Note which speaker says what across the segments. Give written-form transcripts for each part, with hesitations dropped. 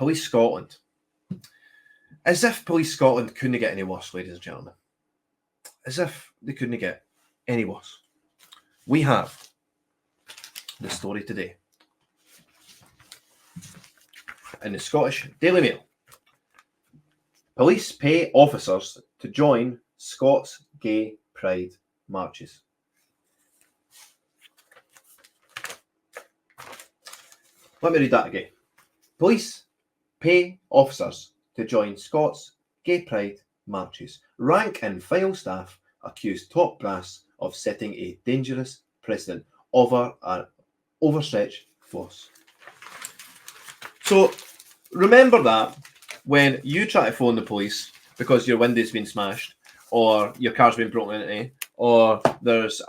Speaker 1: Police Scotland. As if Police Scotland couldn't get any worse, ladies and gentlemen. As if they couldn't get any worse. We have the story today in the Scottish Daily Mail. Police pay officers to join Scots gay pride marches. Let me read that again. Police pay officers to join Scots gay pride marches. Rank and file staff accuse top brass of setting a dangerous precedent over an overstretched force. So remember that when you try to phone the police because your window's been smashed or your car's been broken into or there's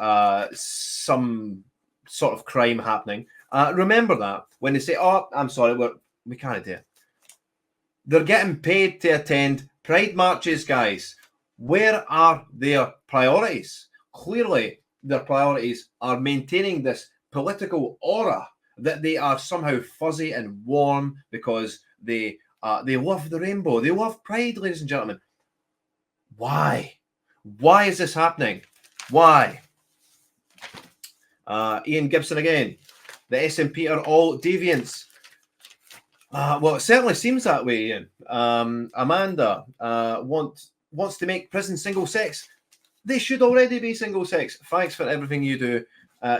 Speaker 1: some sort of crime happening, remember that when they say, oh, I'm sorry, we can't do it. They're getting paid to attend pride marches, guys. Where are their priorities? Clearly, their priorities are maintaining this political aura that they are somehow fuzzy and warm because they love the rainbow. They love pride, ladies and gentlemen. Why? Why is this happening? Why? Ian Gibson again. The SNP are all deviants. Well, it certainly seems that way, Ian. Amanda wants to make prison single sex. They should already be single sex. Thanks for everything you do.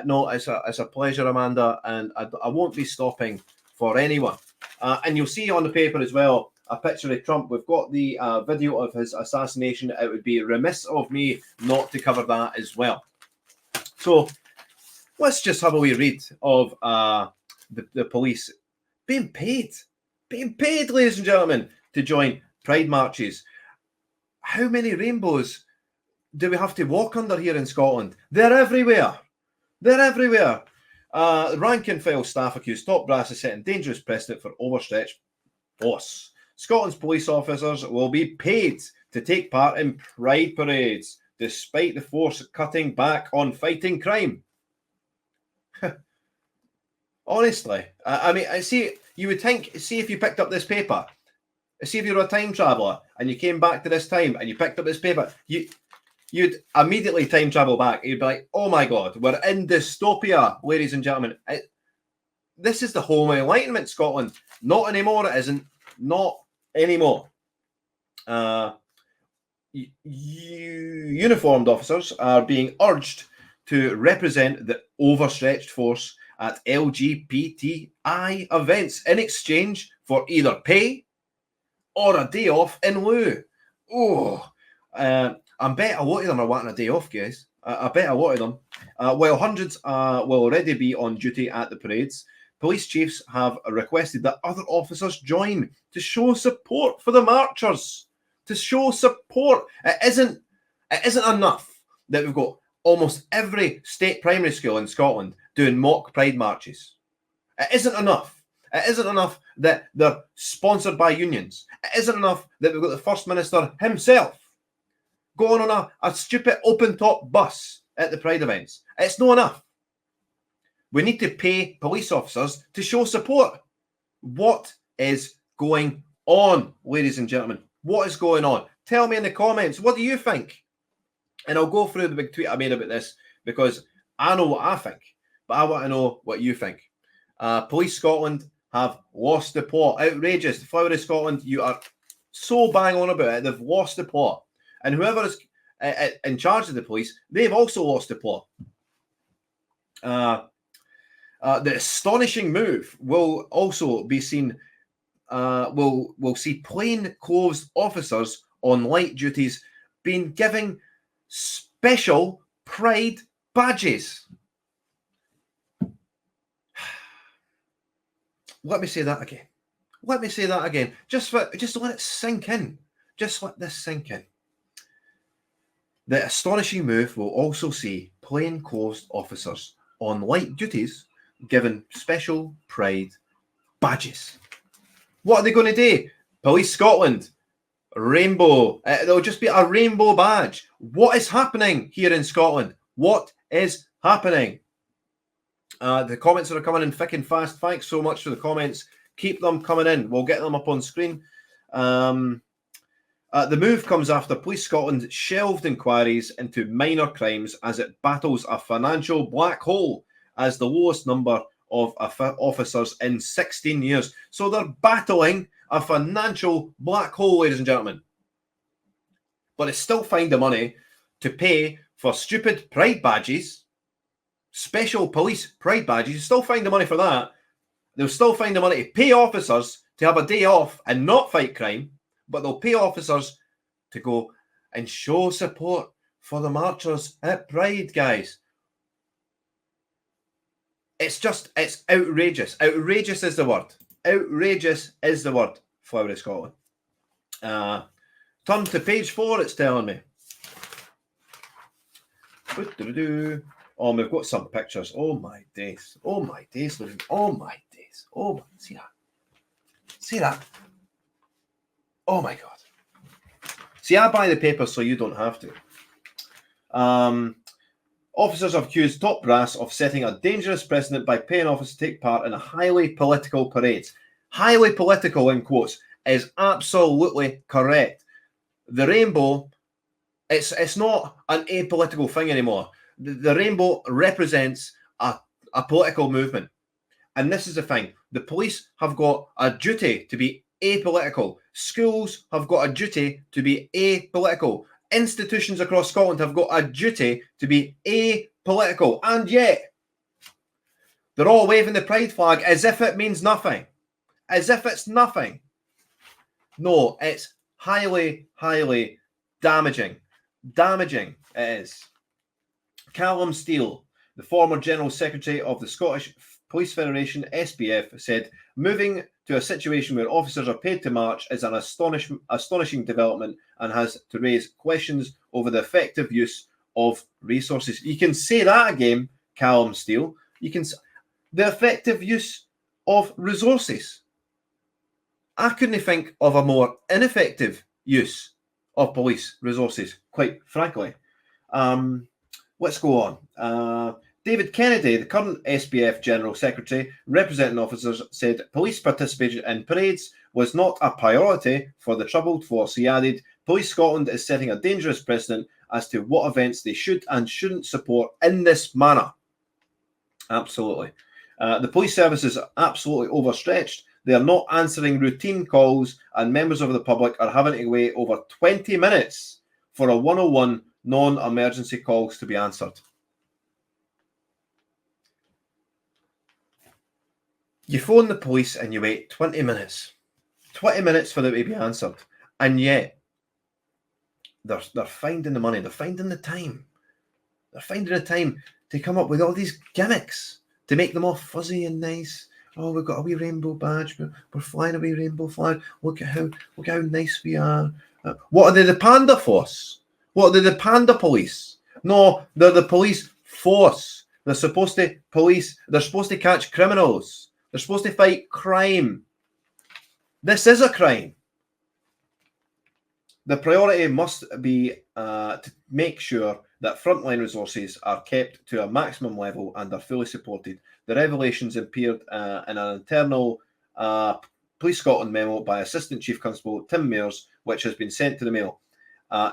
Speaker 1: No, it's a pleasure, Amanda, and I won't be stopping for anyone. And you'll see on the paper as well a picture of Trump. We've got the video of his assassination. It would be remiss of me not to cover that as well. So let's just have a wee read of the police being paid, ladies and gentlemen, to join pride marches. How many rainbows do we have to walk under here in Scotland? They're everywhere. They're everywhere. Rank and file staff accuse top brass of setting dangerous precedent for overstretched force. Scotland's police officers will be paid to take part in pride parades, despite the force cutting back on fighting crime. Honestly, I mean, you would think, see if you picked up this paper, see if you were a time traveller and you came back to this time and you picked up this paper, you'd immediately time travel back. You'd be like, oh my God, we're in dystopia, ladies and gentlemen. This is the home of enlightenment, Scotland. Not anymore, it isn't. Not anymore. Uniformed officers are being urged to represent the overstretched force at LGBTI events in exchange for either pay or a day off in lieu. I bet a lot of them are wanting a day off, guys. I bet a lot of them. While hundreds will already be on duty at the parades, police chiefs have requested that other officers join to show support for the marchers. To show support. It isn't enough that we've got almost every state primary school in Scotland doing mock pride marches. It isn't enough. It isn't enough that they're sponsored by unions. It isn't enough that we've got the First Minister himself going on a stupid open-top bus at the pride events. It's not enough. We need to pay police officers to show support. What is going on, ladies and gentlemen? What is going on? Tell me in the comments. What do you think? And I'll go through the big tweet I made about this because I know what I think, but I want to know what you think. Police Scotland have lost the plot. Outrageous. The Flower of Scotland, you are so bang on about it. They've lost the plot. And whoever is in charge of the police, they've also lost the plot. The astonishing move will also be seen. We'll see plain-clothes officers on light duties being given special pride badges. Let me say that again. Let me say that again. Just let it sink in. Just let this sink in. The astonishing move will also see plain-clothes officers on light duties given special pride badges. What are they going to do? Police Scotland, rainbow. There'll just be a rainbow badge. What is happening here in Scotland? What is happening? The comments that are coming in thick and fast. Thanks so much for the comments. Keep them coming in. We'll get them up on screen. The move comes after Police Scotland shelved inquiries into minor crimes as it battles a financial black hole as the lowest number of officers in 16 years. So they're battling a financial black hole, ladies and gentlemen. But they still find the money to pay for stupid pride badges, special police pride badges. You still find the money for that. They'll still find the money to pay officers to have a day off and not fight crime, but they'll pay officers to go and show support for the marchers at Pride, guys. It's outrageous. Outrageous is the word. Outrageous is the word, Flower of Scotland. Turn to page 4, it's telling me. Oh, we've got some pictures. Oh, my days. Oh, my days, Lorraine. Oh, my days. Oh, see that. See that. Oh, my God. See, I buy the paper so you don't have to. Officers have accused top brass of setting a dangerous precedent by paying officers to take part in a highly political parades. Highly political, in quotes, is absolutely correct. The rainbow, it's not an apolitical thing anymore. The rainbow represents a political movement. And this is the thing. The police have got a duty to be apolitical. Schools have got a duty to be apolitical. Institutions across Scotland have got a duty to be apolitical. And yet, they're all waving the pride flag as if it means nothing. As if it's nothing. No, it's highly, highly damaging. Damaging it is. Callum Steele, the former General Secretary of the Scottish Police Federation, SPF, said, moving to a situation where officers are paid to march is an astonishing development and has to raise questions over the effective use of resources. You can say that again, Callum Steele. You can say the effective use of resources. I couldn't think of a more ineffective use of police resources, quite frankly. Let's go on. David Kennedy, the current SPF General Secretary, representing officers, said police participation in parades was not a priority for the troubled force. He added, Police Scotland is setting a dangerous precedent as to what events they should and shouldn't support in this manner. Absolutely. The police service is absolutely overstretched. They are not answering routine calls, and members of the public are having to wait over 20 minutes for a 101 non-emergency calls to be answered. You phone the police and you wait 20 minutes. 20 minutes for them to be answered. And yet, they're finding the money. They're finding the time. They're finding the time to come up with all these gimmicks to make them all fuzzy and nice. Oh, we've got a wee rainbow badge. We're flying a wee rainbow flag. Look at how nice we are. What are they, the panda force? What are they, the panda police? No, they're the police force. They're supposed to police. They're supposed to catch criminals. They're supposed to fight crime. This is a crime. The priority must be to make sure that frontline resources are kept to a maximum level and are fully supported. The revelations appeared in an internal Police Scotland memo by Assistant Chief Constable Tim Mears, which has been sent to the Mail.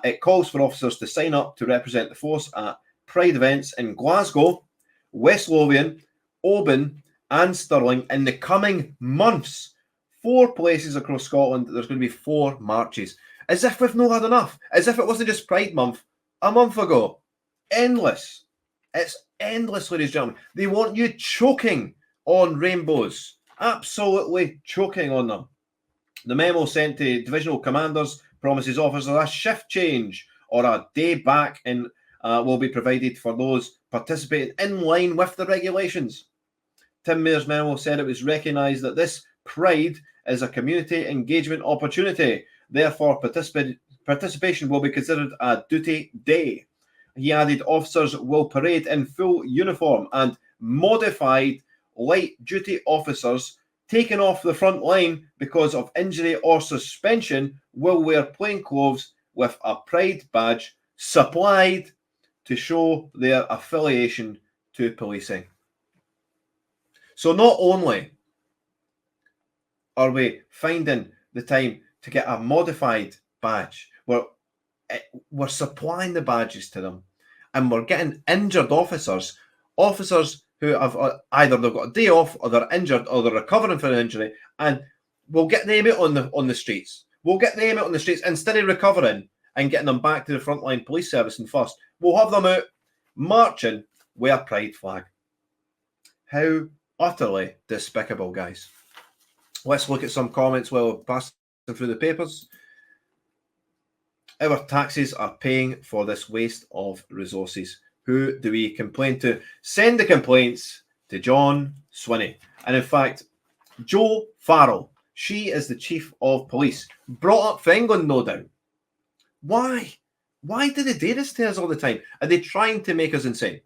Speaker 1: It calls for officers to sign up to represent the force at Pride events in Glasgow, West Lothian, Oban, and Stirling in the coming months. 4 places across Scotland, there's going to be 4 marches. As if we've not had enough. As if it wasn't just Pride Month a month ago. Endless. It's endless, ladies and gentlemen. They want you choking on rainbows. Absolutely choking on them. The memo sent to divisional commanders promises officers a shift change or a day back in will be provided for those participating in line with the regulations. Tim Mears' memo said it was recognised that this Pride is a community engagement opportunity. Therefore, participation will be considered a duty day. He added officers will parade in full uniform and modified light duty officers taken off the front line because of injury or suspension will wear plain clothes with a Pride badge supplied to show their affiliation to policing. So not only are we finding the time to get a modified badge? We're supplying the badges to them, and we're getting injured officers who have either they've got a day off, or they're injured, or they're recovering from an injury, and we'll get them out on the streets. We'll get them out on the streets instead of recovering and getting them back to the frontline police service and first. We'll have them out marching with a pride flag. How utterly despicable, guys. Let's look at some comments while we're passing through the papers. Our taxes are paying for this waste of resources. Who do we complain to? Send the complaints to John Swinney. And in fact, Jo Farrell, she is the chief of police, brought up for England, no doubt. Why? Why do they do this to us all the time? Are they trying to make us insane?